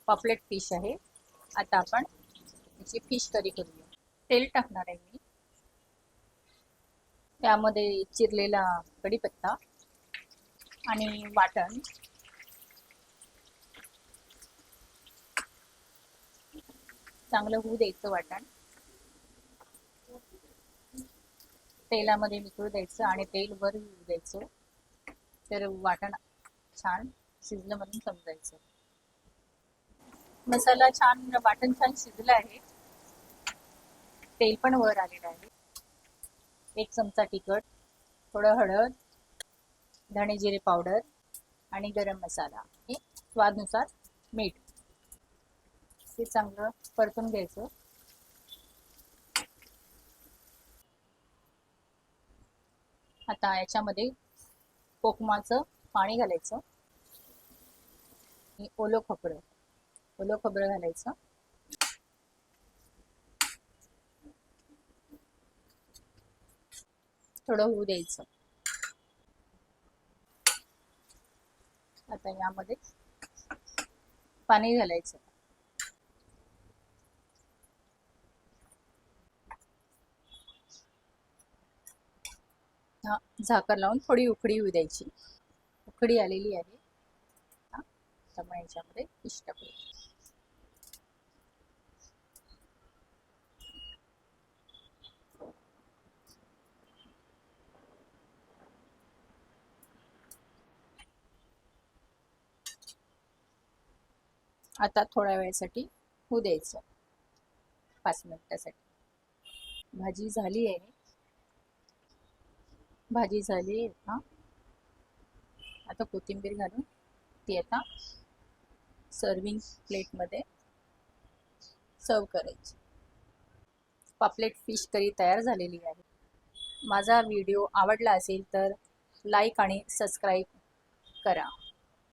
Paplet fish आहे। आता आपण याची फिश करी करूया। तेल टाकणार आहे मी, त्यामध्ये चिरलेला कढीपत्ता आणि वाटण, चांगलं होऊ द्यायचं वाटण, तेलामध्ये मिसळू द्यायचं आणि तेल वर येऊ द्यायचं, तर वाटण छान शिजलं म्हणून समजायचं। मसाला छान, वाटण छान शिजलं आहे, तेल पण वर आलेलं आहे। 1 चमचा तिखट, थोडं हळद, धणे जिरे पावडर आणि गरम मसाला, स्वादानुसार मीठ, हे चांगलं परतून घ्यायचं। आता याच्यामध्ये कोकमाचं पाणी घालायचं, ओलं खोबरं घालायचं, थोडं होऊ द्यायचं। आता यामध्ये पाणी घालायचं, झाकण लावून थोडी उकळी येऊ द्यायची। उकळी आलेली आहे, त्यामुळे याच्यामध्ये फिश टाकू। आता थोड्या वेळासाठी होऊ द्यायचं, 5 मिनिटासाठी। भाजी झाली आहे, आता कोथिंबीर घालून ती आता सर्विंग प्लेटमध्ये सर्व करायची। पॉपलेट फिश करी तयार झालेली आहे। माझा व्हिडिओ आवडला असेल तर लाईक आणि सबस्क्राईब करा।